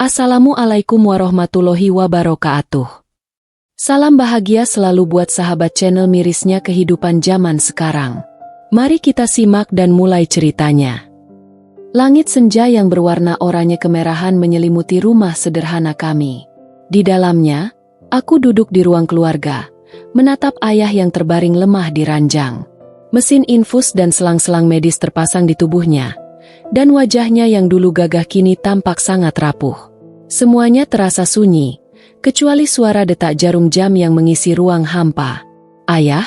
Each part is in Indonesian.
Assalamualaikum warahmatullahi wabarakatuh. Salam bahagia selalu buat sahabat channel mirisnya kehidupan zaman sekarang. Mari kita simak dan mulai ceritanya. Langit senja yang berwarna oranye kemerahan menyelimuti rumah sederhana kami. Di dalamnya, aku duduk di ruang keluarga, menatap ayah yang terbaring lemah di ranjang. Mesin infus dan selang-selang medis terpasang di tubuhnya, dan wajahnya yang dulu gagah kini tampak sangat rapuh. Semuanya terasa sunyi, kecuali suara detak jarum jam yang mengisi ruang hampa. Ayah,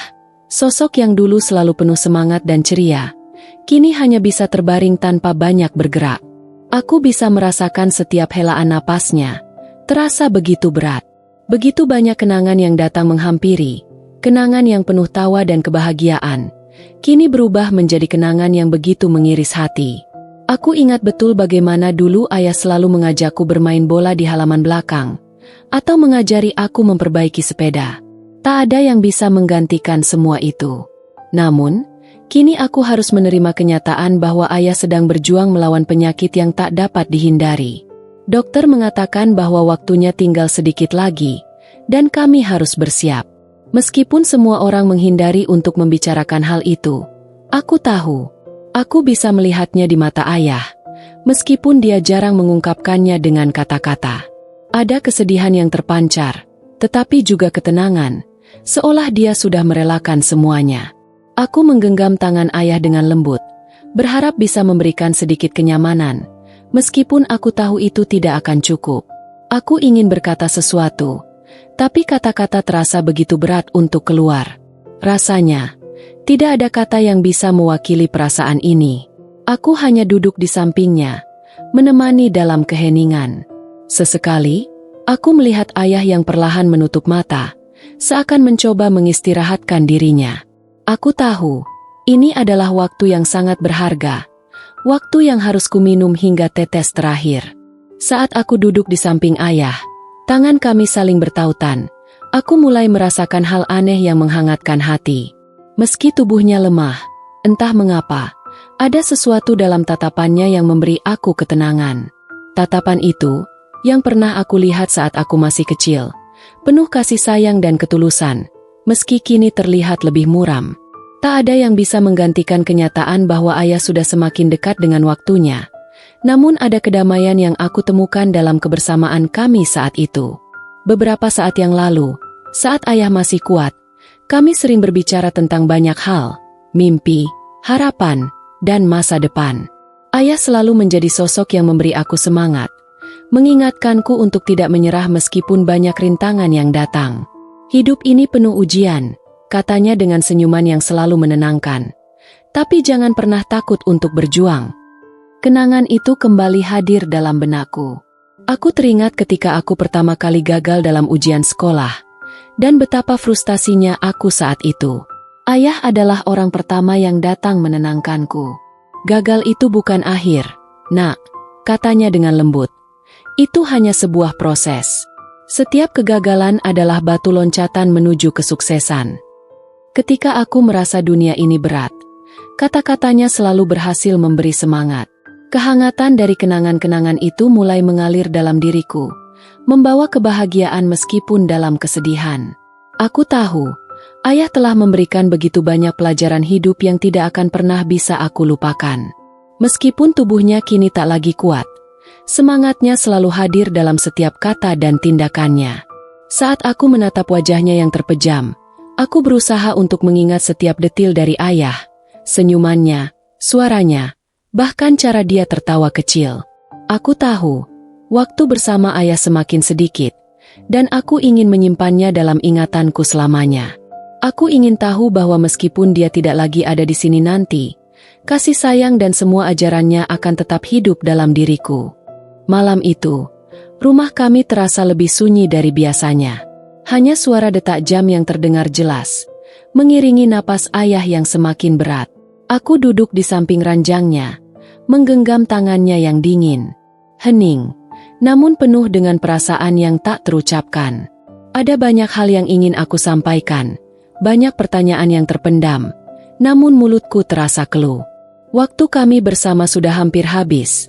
sosok yang dulu selalu penuh semangat dan ceria, kini hanya bisa terbaring tanpa banyak bergerak. Aku bisa merasakan setiap helaan napasnya, terasa begitu berat. Begitu banyak kenangan yang datang menghampiri, kenangan yang penuh tawa dan kebahagiaan, kini berubah menjadi kenangan yang begitu mengiris hati. Aku ingat betul bagaimana dulu ayah selalu mengajakku bermain bola di halaman belakang, atau mengajari aku memperbaiki sepeda. Tak ada yang bisa menggantikan semua itu. Namun, kini aku harus menerima kenyataan bahwa ayah sedang berjuang melawan penyakit yang tak dapat dihindari. Dokter mengatakan bahwa waktunya tinggal sedikit lagi, dan kami harus bersiap. Meskipun semua orang menghindari untuk membicarakan hal itu, aku tahu. Aku bisa melihatnya di mata ayah, meskipun dia jarang mengungkapkannya dengan kata-kata. Ada kesedihan yang terpancar, tetapi juga ketenangan, seolah dia sudah merelakan semuanya. Aku menggenggam tangan ayah dengan lembut, berharap bisa memberikan sedikit kenyamanan, meskipun aku tahu itu tidak akan cukup. Aku ingin berkata sesuatu, tapi kata-kata terasa begitu berat untuk keluar. Rasanya, tidak ada kata yang bisa mewakili perasaan ini. Aku hanya duduk di sampingnya, menemani dalam keheningan. Sesekali, aku melihat ayah yang perlahan menutup mata, seakan mencoba mengistirahatkan dirinya. Aku tahu, ini adalah waktu yang sangat berharga, waktu yang harus kuminum hingga tetes terakhir. Saat aku duduk di samping ayah, tangan kami saling bertautan. Aku mulai merasakan hal aneh yang menghangatkan hati. Meski tubuhnya lemah, entah mengapa, ada sesuatu dalam tatapannya yang memberi aku ketenangan. Tatapan itu, yang pernah aku lihat saat aku masih kecil, penuh kasih sayang dan ketulusan, meski kini terlihat lebih muram. Tak ada yang bisa menggantikan kenyataan bahwa ayah sudah semakin dekat dengan waktunya. Namun ada kedamaian yang aku temukan dalam kebersamaan kami saat itu. Beberapa saat yang lalu, saat ayah masih kuat, kami sering berbicara tentang banyak hal, mimpi, harapan, dan masa depan. Ayah selalu menjadi sosok yang memberi aku semangat, mengingatkanku untuk tidak menyerah meskipun banyak rintangan yang datang. Hidup ini penuh ujian, katanya dengan senyuman yang selalu menenangkan. Tapi jangan pernah takut untuk berjuang. Kenangan itu kembali hadir dalam benakku. Aku teringat ketika aku pertama kali gagal dalam ujian sekolah, dan betapa frustasinya aku saat itu. Ayah adalah orang pertama yang datang menenangkanku. Gagal itu bukan akhir, nak, katanya dengan lembut. Itu hanya sebuah proses. Setiap kegagalan adalah batu loncatan menuju kesuksesan. Ketika aku merasa dunia ini berat, kata-katanya selalu berhasil memberi semangat. Kehangatan dari kenangan-kenangan itu mulai mengalir dalam diriku, membawa kebahagiaan meskipun dalam kesedihan. Aku tahu, ayah telah memberikan begitu banyak pelajaran hidup yang tidak akan pernah bisa aku lupakan. Meskipun tubuhnya kini tak lagi kuat, semangatnya selalu hadir dalam setiap kata dan tindakannya. Saat aku menatap wajahnya yang terpejam, aku berusaha untuk mengingat setiap detil dari ayah, senyumannya, suaranya, bahkan cara dia tertawa kecil. Aku tahu, waktu bersama ayah semakin sedikit, dan aku ingin menyimpannya dalam ingatanku selamanya. Aku ingin tahu bahwa meskipun dia tidak lagi ada di sini nanti, kasih sayang dan semua ajarannya akan tetap hidup dalam diriku. Malam itu, rumah kami terasa lebih sunyi dari biasanya. Hanya suara detak jam yang terdengar jelas, mengiringi napas ayah yang semakin berat. Aku duduk di samping ranjangnya, menggenggam tangannya yang dingin, hening, namun penuh dengan perasaan yang tak terucapkan. Ada banyak hal yang ingin aku sampaikan, banyak pertanyaan yang terpendam, namun mulutku terasa keluh. Waktu kami bersama sudah hampir habis,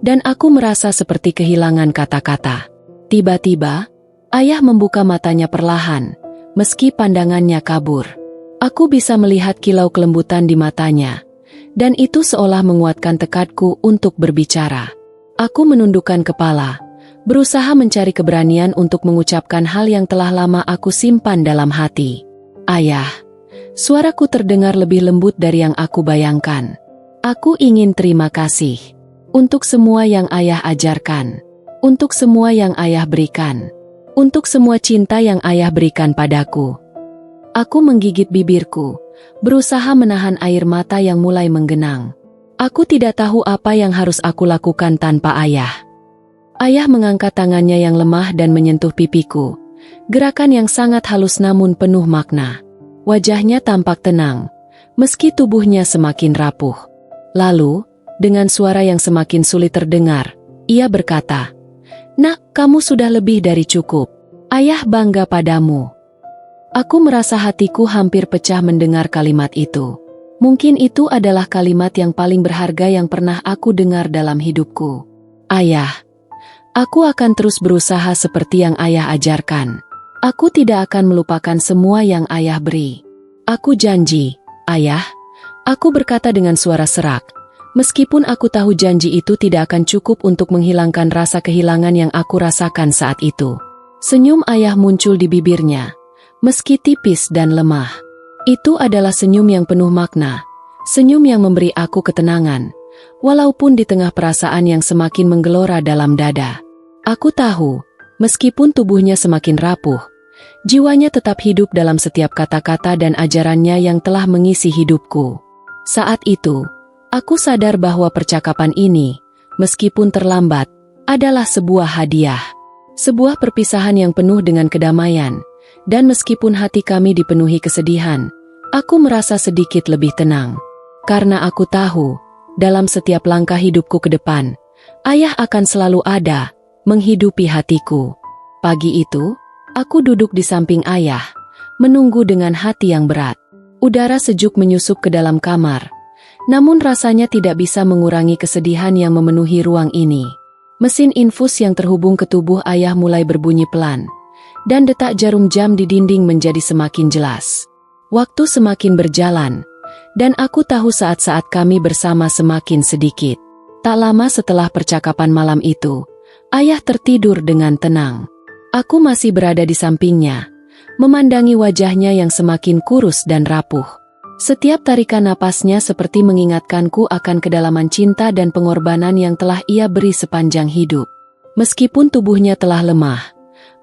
dan aku merasa seperti kehilangan kata-kata. Tiba-tiba, ayah membuka matanya perlahan, meski pandangannya kabur. Aku bisa melihat kilau kelembutan di matanya, dan itu seolah menguatkan tekadku untuk berbicara. Aku menundukkan kepala, berusaha mencari keberanian untuk mengucapkan hal yang telah lama aku simpan dalam hati. Ayah, suaraku terdengar lebih lembut dari yang aku bayangkan. Aku ingin terima kasih untuk semua yang ayah ajarkan, untuk semua yang ayah berikan, untuk semua cinta yang ayah berikan padaku. Aku menggigit bibirku, berusaha menahan air mata yang mulai menggenang. Aku tidak tahu apa yang harus aku lakukan tanpa ayah. Ayah mengangkat tangannya yang lemah dan menyentuh pipiku, gerakan yang sangat halus namun penuh makna. Wajahnya tampak tenang, meski tubuhnya semakin rapuh. Lalu, dengan suara yang semakin sulit terdengar, ia berkata, "Nak, kamu sudah lebih dari cukup. Ayah bangga padamu." Aku merasa hatiku hampir pecah mendengar kalimat itu. Mungkin itu adalah kalimat yang paling berharga yang pernah aku dengar dalam hidupku. Ayah, aku akan terus berusaha seperti yang ayah ajarkan. Aku tidak akan melupakan semua yang ayah beri. Aku janji, ayah, aku berkata dengan suara serak. Meskipun aku tahu janji itu tidak akan cukup untuk menghilangkan rasa kehilangan yang aku rasakan saat itu. Senyum ayah muncul di bibirnya, meski tipis dan lemah. Itu adalah senyum yang penuh makna, senyum yang memberi aku ketenangan, walaupun di tengah perasaan yang semakin menggelora dalam dada. Aku tahu, meskipun tubuhnya semakin rapuh, jiwanya tetap hidup dalam setiap kata-kata dan ajarannya yang telah mengisi hidupku. Saat itu, aku sadar bahwa percakapan ini, meskipun terlambat, adalah sebuah hadiah. Sebuah perpisahan yang penuh dengan kedamaian, dan meskipun hati kami dipenuhi kesedihan, aku merasa sedikit lebih tenang. Karena aku tahu, dalam setiap langkah hidupku ke depan, ayah akan selalu ada, menghidupi hatiku. Pagi itu, aku duduk di samping ayah, menunggu dengan hati yang berat. Udara sejuk menyusup ke dalam kamar. Namun rasanya tidak bisa mengurangi kesedihan yang memenuhi ruang ini. Mesin infus yang terhubung ke tubuh ayah mulai berbunyi pelan, dan detak jarum jam di dinding menjadi semakin jelas. Waktu semakin berjalan, dan aku tahu saat-saat kami bersama semakin sedikit. Tak lama setelah percakapan malam itu, ayah tertidur dengan tenang. Aku masih berada di sampingnya, memandangi wajahnya yang semakin kurus dan rapuh. Setiap tarikan napasnya seperti mengingatkanku akan kedalaman cinta dan pengorbanan yang telah ia beri sepanjang hidup. Meskipun tubuhnya telah lemah,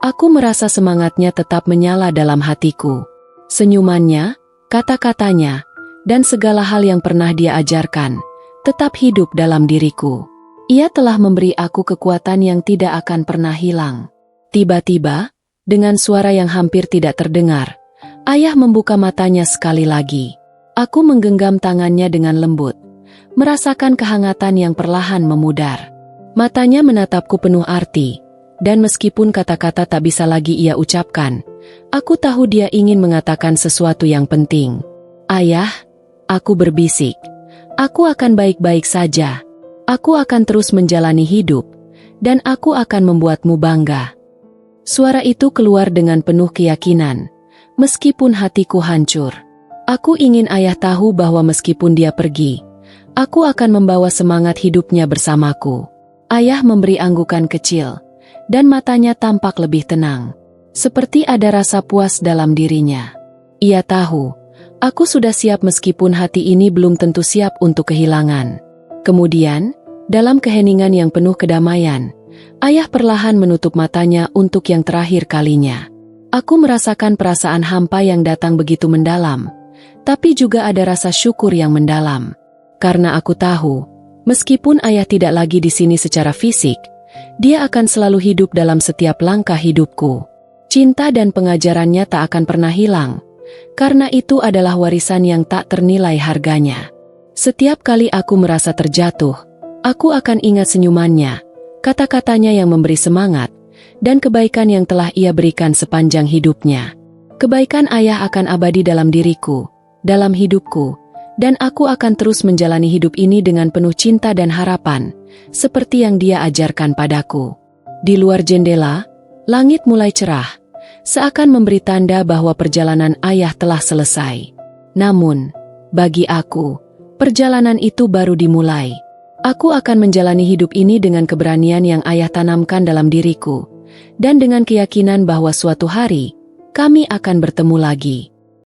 aku merasa semangatnya tetap menyala dalam hatiku. Senyumannya, kata-katanya, dan segala hal yang pernah dia ajarkan, tetap hidup dalam diriku. Ia telah memberi aku kekuatan yang tidak akan pernah hilang. Tiba-tiba, dengan suara yang hampir tidak terdengar, ayah membuka matanya sekali lagi. Aku menggenggam tangannya dengan lembut, merasakan kehangatan yang perlahan memudar. Matanya menatapku penuh arti, dan meskipun kata-kata tak bisa lagi ia ucapkan, aku tahu dia ingin mengatakan sesuatu yang penting. Ayah, aku berbisik, aku akan baik-baik saja. Aku akan terus menjalani hidup, dan aku akan membuatmu bangga. Suara itu keluar dengan penuh keyakinan, meskipun hatiku hancur. Aku ingin ayah tahu bahwa meskipun dia pergi, aku akan membawa semangat hidupnya bersamaku. Ayah memberi anggukan kecil, dan matanya tampak lebih tenang, seperti ada rasa puas dalam dirinya. Ia tahu, aku sudah siap meskipun hati ini belum tentu siap untuk kehilangan. Kemudian, dalam keheningan yang penuh kedamaian, ayah perlahan menutup matanya untuk yang terakhir kalinya. Aku merasakan perasaan hampa yang datang begitu mendalam, tapi juga ada rasa syukur yang mendalam. Karena aku tahu, meskipun ayah tidak lagi di sini secara fisik, dia akan selalu hidup dalam setiap langkah hidupku. Cinta dan pengajarannya tak akan pernah hilang, karena itu adalah warisan yang tak ternilai harganya. Setiap kali aku merasa terjatuh, aku akan ingat senyumannya, kata-katanya yang memberi semangat, dan kebaikan yang telah ia berikan sepanjang hidupnya. Kebaikan ayah akan abadi dalam diriku, dalam hidupku, Dan aku akan terus menjalani hidup ini dengan penuh cinta dan harapan, seperti yang dia ajarkan padaku. Di luar jendela, langit mulai cerah, seakan memberi tanda bahwa perjalanan ayah telah selesai. Namun, bagi aku, perjalanan itu baru dimulai. Aku akan menjalani hidup ini dengan keberanian yang ayah tanamkan dalam diriku, dan dengan keyakinan bahwa suatu hari, kami akan bertemu lagi.